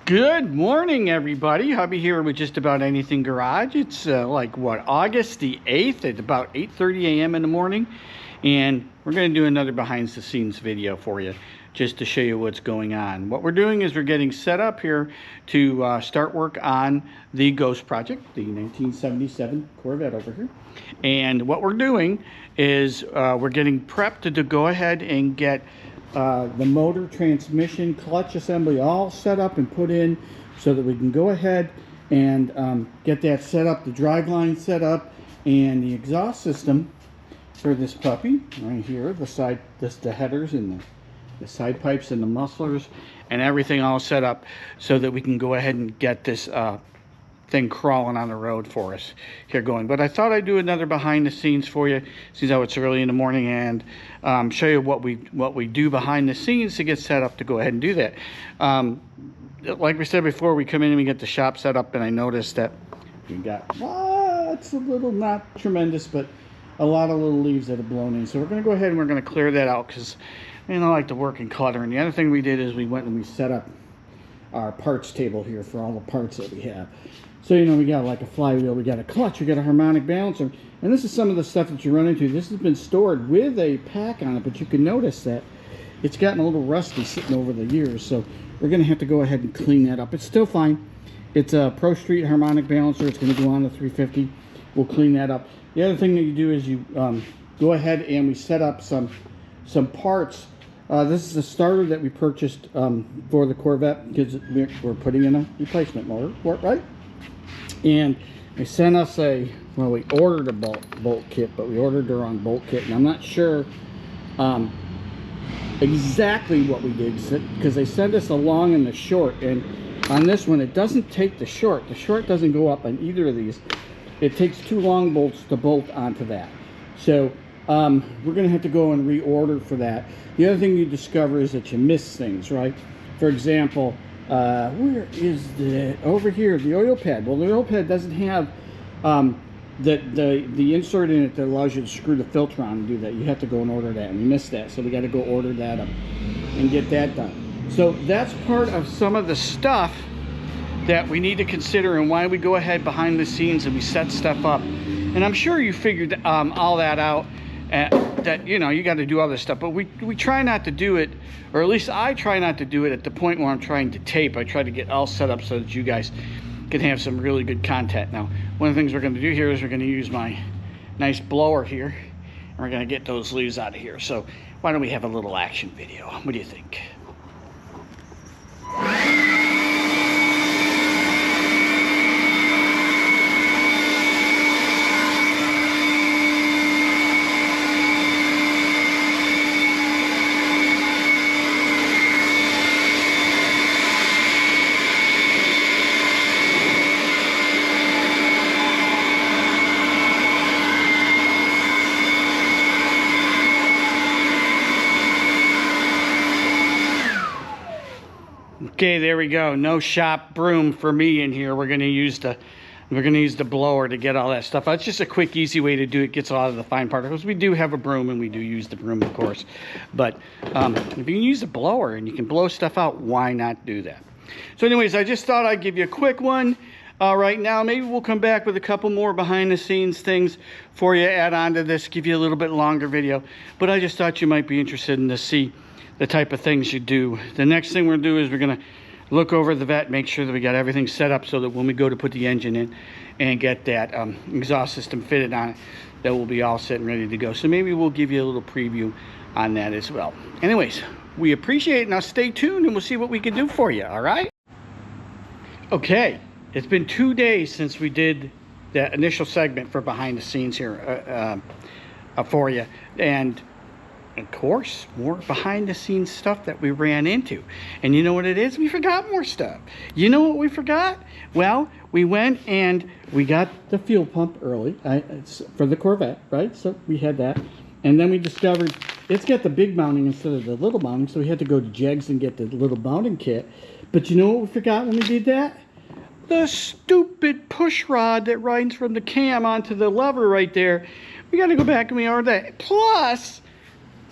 Good morning, everybody. Hubby here with Just About Anything Garage. It's August the 8th at about 8:30 a.m. in the morning. And we're going to do another behind the scenes video for you just to show you what's going on. What we're doing is we're getting set up here to start work on the Ghost project, the 1977 Corvette over here. And what we're doing is we're getting prepped to go ahead and get the motor, transmission, clutch assembly all set up and put in so that we can go ahead and get that set up, the driveline set up, and the exhaust system for this puppy right here, the headers and the side pipes and the mufflers and everything all set up so that we can go ahead and get this thing crawling on the road for us here going. But I thought I'd do another behind the scenes for you, since it's early in the morning, and show you what we do behind the scenes to get set up to go ahead and do that. Like we said before, we come in and we get the shop set up, and I noticed that we got it's a little, not tremendous, but a lot of little leaves that have blown in. So we're going to go ahead and we're going to clear that out, because I like to work in clutter. And the other thing we did is we went and we set up our parts table here for all the parts that we have. So, we got like a flywheel, we got a clutch, we got a harmonic balancer, and this is some of the stuff that you run into. This has been stored with a pack on it, but you can notice that it's gotten a little rusty sitting over the years, so we're going to have to go ahead and clean that up. It's still fine. It's a Pro Street harmonic balancer. It's going to go on the 350. We'll clean that up. The other thing that you do is you go ahead and we set up some parts. This is the starter that we purchased for the Corvette, because we're putting in a replacement motor, right? And they sent us we ordered a bolt kit, but we ordered the wrong bolt kit, and I'm not sure exactly what we did, because they sent us a long and the short, and on this one it doesn't take the short. The short doesn't go up on either of these. It takes two long bolts to bolt onto that. So we're going to have to go and reorder for that. The other thing you discover is that you miss things, right? For example, where is over here, the oil pad. Well, the oil pad doesn't have the insert in it that allows you to screw the filter on and do that. You have to go and order that, and we missed that, so we got to go order that up and get that done. So that's part of some of the stuff that we need to consider, and why we go ahead behind the scenes and we set stuff up. And I'm sure you figured all that out, that you got to do all this stuff, but we try not to do it, or at least I try not to do it at the point where I'm trying to tape. I try to get all set up so that you guys can have some really good content. Now, one of the things we're going to do here is we're going to use my nice blower here, and we're going to get those leaves out of here. So why don't we have a little action video? What do you think? Okay, there we go. No shop broom for me in here. We're going to use the blower to get all that stuff out. It's just a quick, easy way to do it. Gets a lot of the fine particles. We do have a broom, and we do use the broom, of course. But if you can use a blower and you can blow stuff out, why not do that? So anyways, I just thought I'd give you a quick one right now. Maybe we'll come back with a couple more behind the scenes things for you, add on to this, give you a little bit longer video. But I just thought you might be interested in to see the type of things you do. The next thing we're going to do is we're going to look over the vet, make sure that we got everything set up so that when we go to put the engine in and get that exhaust system fitted on it, that will be all set and ready to go. So maybe we'll give you a little preview on that as well. Anyways, we appreciate it. Now stay tuned and we'll see what we can do for you, all right? Okay, it's been 2 days since we did that initial segment for behind the scenes here for you. And of course, more behind the scenes stuff that we ran into. And you know what it is? We forgot more stuff. You know what we forgot? Well, we went and we got the fuel pump early for the Corvette, right? So we had that. And then we discovered it's got the big mounting instead of the little mounting, so we had to go to Jegs and get the little mounting kit. But you know what we forgot when we did that? The stupid push rod that runs from the cam onto the lever right there. We got to go back and we order that. Plus,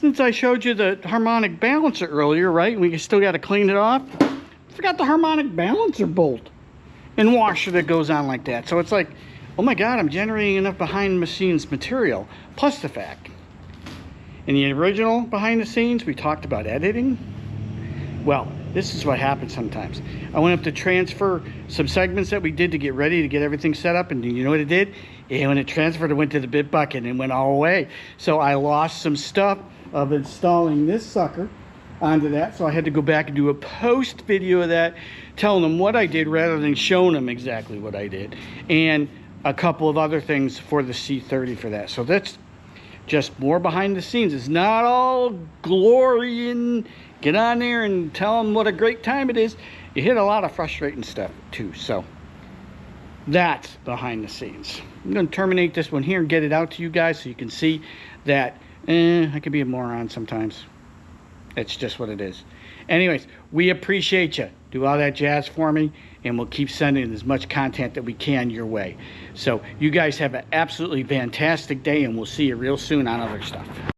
since I showed you the harmonic balancer earlier, right, we still got to clean it off. forgot the harmonic balancer bolt and washer that goes on like that. So it's like, oh my God, I'm generating enough behind the scenes material. Plus the fact, in the original behind the scenes, we talked about editing. Well, this is what happens sometimes. I went up to transfer some segments that we did to get ready to get everything set up, and you know what it did? And when it transferred, it went to the bit bucket and went all away. So I lost some stuff of installing this sucker onto that, so I had to go back and do a post video of that, telling them what I did rather than showing them exactly what I did, and a couple of other things for the C30 for that. So that's just more behind the scenes. It's not all glory and get on there and tell them what a great time it is. You hit a lot of frustrating stuff too. So that's behind the scenes. I'm going to terminate this one here and get it out to you guys so you can see that I can be a moron sometimes. It's just what it is. Anyways, we appreciate you. Do all that jazz for me, and we'll keep sending as much content that we can your way. So you guys have an absolutely fantastic day, and we'll see you real soon on other stuff.